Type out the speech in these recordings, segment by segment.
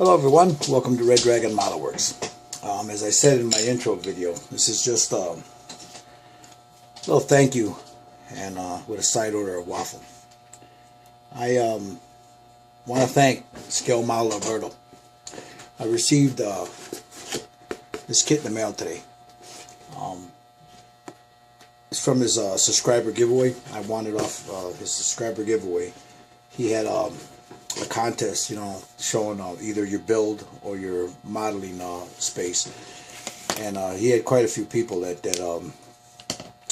Hello everyone, welcome to Red Dragon Model Works. As I said in my intro video, this is just a little thank you and with a side order of Waffle. I want to thank Scale Model Alberto. I received this kit in the mail today. It's from his subscriber giveaway. I won it off his subscriber giveaway. He had a contest, you know, showing either your build or your modeling space, and he had quite a few people that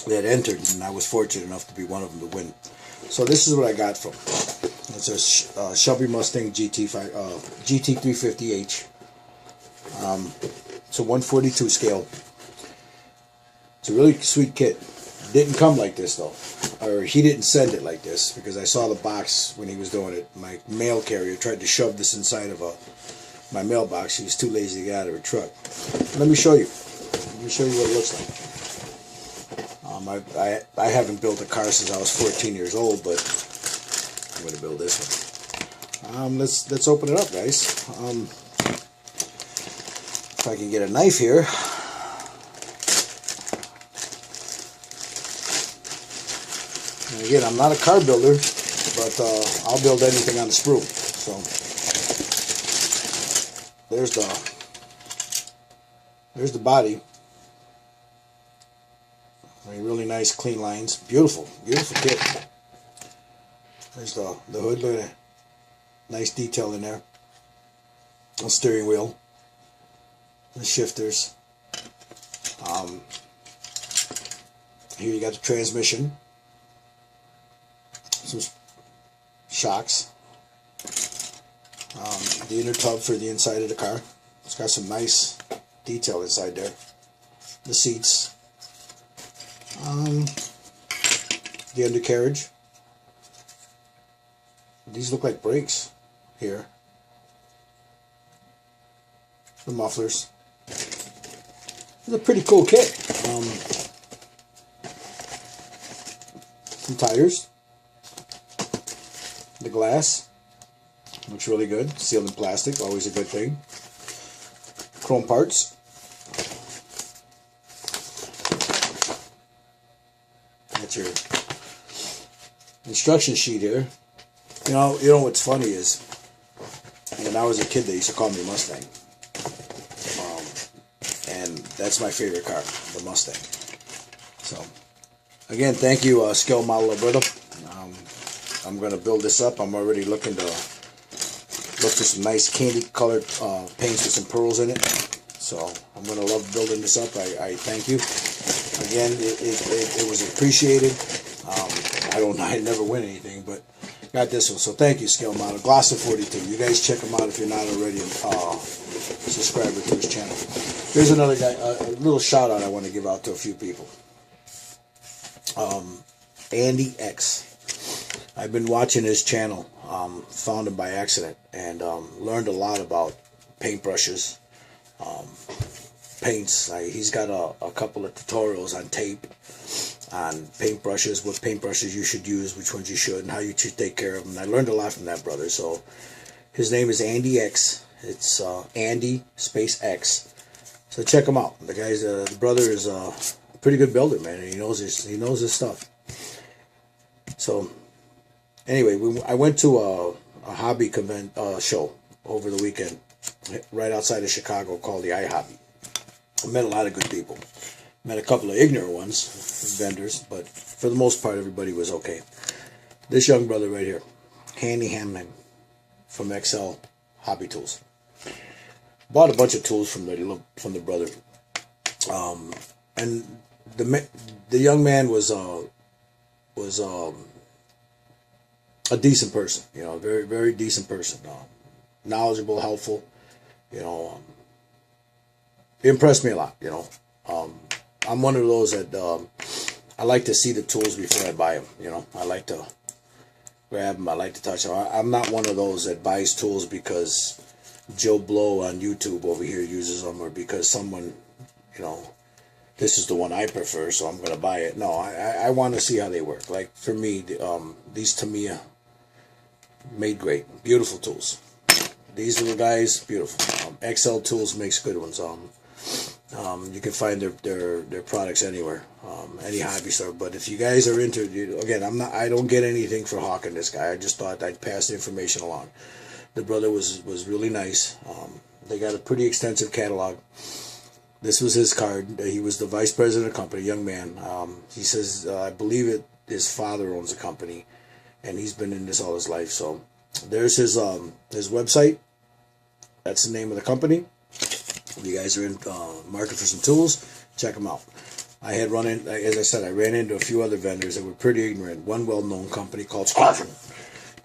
entered, and I was fortunate enough to be one of them to win. So this is what I got from. It's a Shelby Mustang GT350H. It's a 142 scale. It's a really sweet kit. It didn't come like this though, or he didn't send it like this, because I saw the box when he was doing it. My mail carrier tried to shove this inside of my mailbox. He was too lazy to get out of her truck. Let me show you. Let me show you what it looks like. I haven't built a car since I was 14 years old, but I'm going to build this one. Let's open it up, guys. If I can get a knife here. And again, I'm not a car builder, but I'll build anything on the sprue. So there's the body. Really nice, clean lines. Beautiful, beautiful kit. There's the hood. Look at that. Nice detail in there. The steering wheel. The shifters. Here you got the transmission. Some shocks. The inner tub for the inside of the car. It's got some nice detail inside there. The seats. The undercarriage. These look like brakes here. The mufflers. It's a pretty cool kit. Some tires. The glass looks really good. Sealed in plastic, always a good thing. Chrome parts. That's your instruction sheet here. You know what's funny is, when I was a kid, they used to call me Mustang, and that's my favorite car, the Mustang. So, again, thank you, Scale Model Alberto. I'm going to build this up. I'm already looking to look for some nice candy colored paints with some pearls in it. So I'm going to love building this up. I thank you. Again, it was appreciated. I never win anything, but got this one. So thank you, Scale Model. Glossa 42. You guys check him out if you're not already a subscriber to his channel. Here's another guy, a little shout out I want to give out to a few people. Andy X. I've been watching his channel, found him by accident, and learned a lot about paintbrushes, paints. He's got a couple of tutorials on tape, on paintbrushes, what paintbrushes you should use, which ones you should, and how you should take care of them. And I learned a lot from that brother. So his name is Andy X. It's Andy space X. So check him out. The guy's the brother is a pretty good builder, man. And he knows his stuff. So anyway, I went to a hobby show over the weekend, right outside of Chicago, called the iHobby. I met a lot of good people. Met a couple of ignorant ones, vendors, but for the most part, everybody was okay. This young brother right here, Handy Hamman from XL Hobby Tools. Bought a bunch of tools from the brother, and the young man was a decent person, you know, very, very decent person, knowledgeable, helpful, you know, impressed me a lot, you know. I'm one of those that I like to see the tools before I buy them, you know. I like to grab them, I like to touch them. I'm not one of those that buys tools because Joe Blow on YouTube over here uses them, or because someone, you know, this is the one I prefer, so I'm going to buy it. No, I want to see how they work. Like, for me, these Tamiya made great, beautiful tools. these little guys, beautiful. XL Tools makes good ones. You can find their products anywhere, any hobby store. But if you guys are into, again, I don't get anything for hawking this guy. I just thought I'd pass the information along. The brother was really nice. They got a pretty extensive catalog. This was his card. He was the vice president of the company, young man. He says, I believe his father owns the company, and he's been in this all his life. So there's his website. That's the name of the company. If you guys are in market for some tools, check them out. I had run in, as I said, I ran into a few other vendors that were pretty ignorant. One well-known company called Squadron.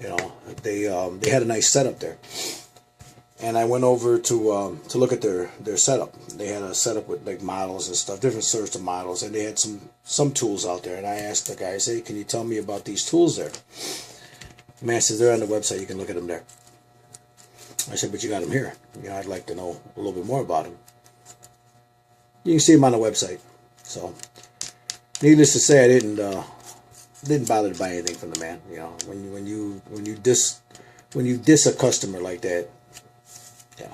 You know, they had a nice setup there. And I went over to look at their setup. They had a setup with like models and stuff, different sorts of models, and they had some tools out there. And I asked the guys, hey, can you tell me about these tools there? The man says, they're on the website, you can look at them there. I said, but you got them here. You know, I'd like to know a little bit more about them. You can see them on the website. So, needless to say, I didn't bother to buy anything from the man. You know, when you diss a customer like that, yeah.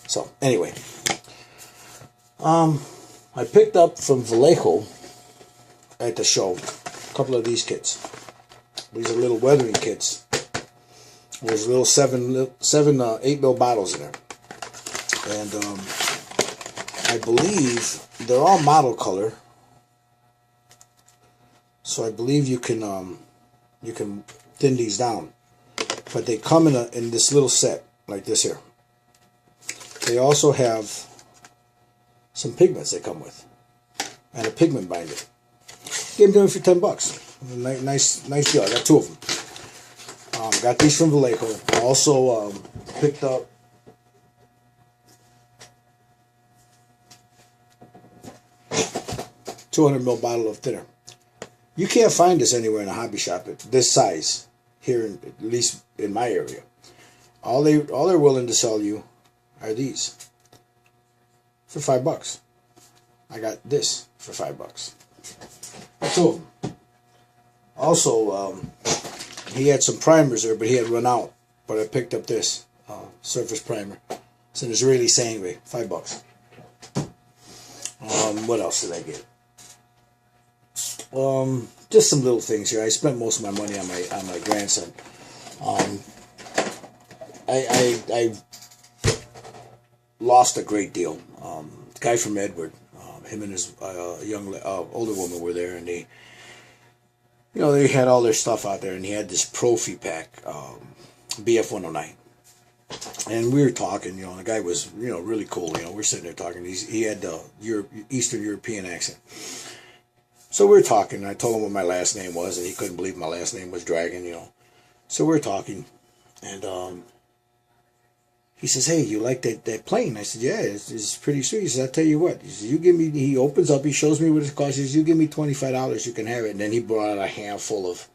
So anyway, I picked up from Vallejo at the show a couple of these kits. These are little weathering kits. There's little 8 mil bottles in there, and I believe they're all model color. So I believe you can thin these down, but they come in this little set like this here. They also have some pigments they come with, and a pigment binder. Gave them to me for $10. Nice deal. I got 2 of them. Got these from Vallejo. Also picked up $200 ml bottle of thinner. You can't find this anywhere in a hobby shop at this size here, at least in my area. All they're willing to sell you are these for $5. I got this for $5. 2 of them. Also, he had some primers there, but he had run out. But I picked up this surface primer. It's an Israeli Sangre, $5. What else did I get? Just some little things here. I spent most of my money on my grandson. I lost a great deal. The guy from Edward, him and his older woman were there, and they had all their stuff out there, and he had this Profi pack, BF 109. And we were talking, the guy was, really cool. We're sitting there talking. He had the Eastern European accent. So we were talking. I told him what my last name was, and he couldn't believe my last name was Dragon, So we were talking, and he says, hey, you like that plane? I said, yeah, it's pretty sweet. He says, I'll tell you what. He says, he opens up, he shows me what it costs. He says, you give me $25, you can have it. And then he brought out a handful of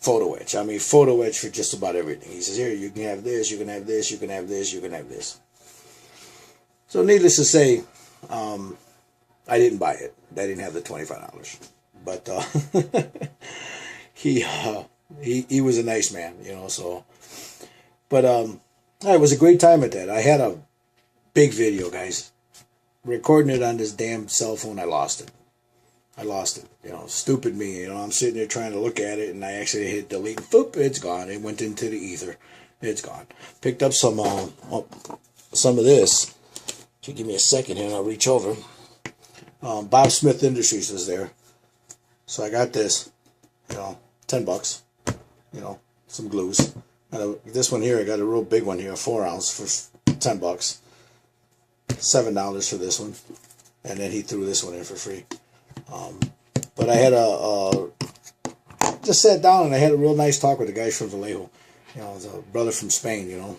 photo etch. I mean, photo etch for just about everything. He says, here, you can have this, you can have this, you can have this, you can have this. So needless to say, I didn't buy it. I didn't have the $25. But he was a nice man, so. But it was a great time at that. I had a big video, guys. Recording it on this damn cell phone, I lost it. Stupid me. I'm sitting there trying to look at it, and I actually hit delete. Boop, it's gone. It went into the ether. It's gone. Picked up some of this. If you give me a second here, and I'll reach over. Bob Smith Industries was there, so I got this. $10. Some glues. This one here, I got a real big one here, a 4-ounce for $10. $7 for this one, and then he threw this one in for free. But I had just sat down and I had a real nice talk with the guys from Vallejo. It's a brother from Spain, and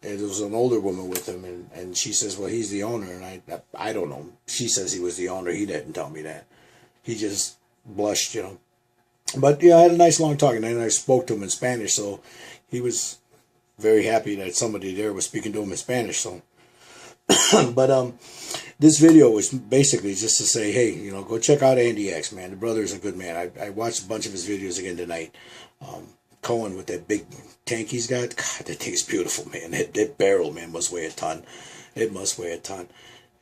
it was an older woman with him, and she says, well, he's the owner, and I don't know. She says he was the owner. He didn't tell me that. He just blushed, But I had a nice long talk, and then I spoke to him in Spanish, so he was very happy that somebody there was speaking to him in Spanish. So, but this video was basically just to say, hey, go check out Andy X, man. The brother is a good man. I watched a bunch of his videos again tonight. Cohen with that big tank he's got. God, that thing's beautiful, man. That barrel, man, must weigh a ton. It must weigh a ton.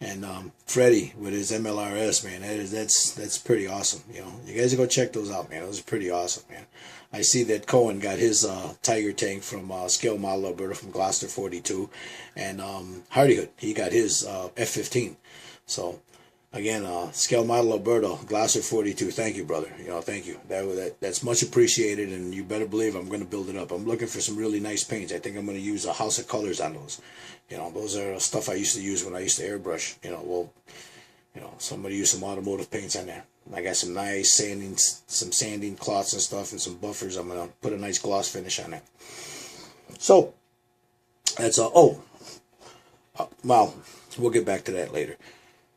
And Freddie with his MLRS, man, that's pretty awesome. You know, you guys go check those out, man. Those are pretty awesome, man. I see that Cohen got his Tiger tank from Scale Model Alberta from Gloucester 42, and Hardyhood, he got his F15. So again, Scale Model Alberta, Gloucester 42. Thank you, brother. You know, thank you. That's much appreciated, and you better believe I'm going to build it up. I'm looking for some really nice paints. I think I'm going to use a House of Colors on those. You know, those are stuff I used to use when I used to airbrush. You know, well, you know, somebody use some automotive paints on there. I got some nice sanding cloths and stuff, and some buffers. I'm gonna put a nice gloss finish on it. So that's well, we'll get back to that later.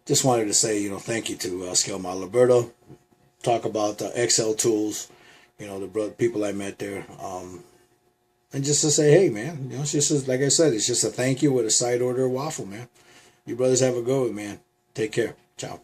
Just wanted to say, you know, thank you to Scale Model Alberta. Talk about XL tools. You know, the people I met there. And just to say, hey, man, you know, it's just, like I said, it's just a thank you with a side order of waffle, man. You brothers have a go, man. Take care. Ciao.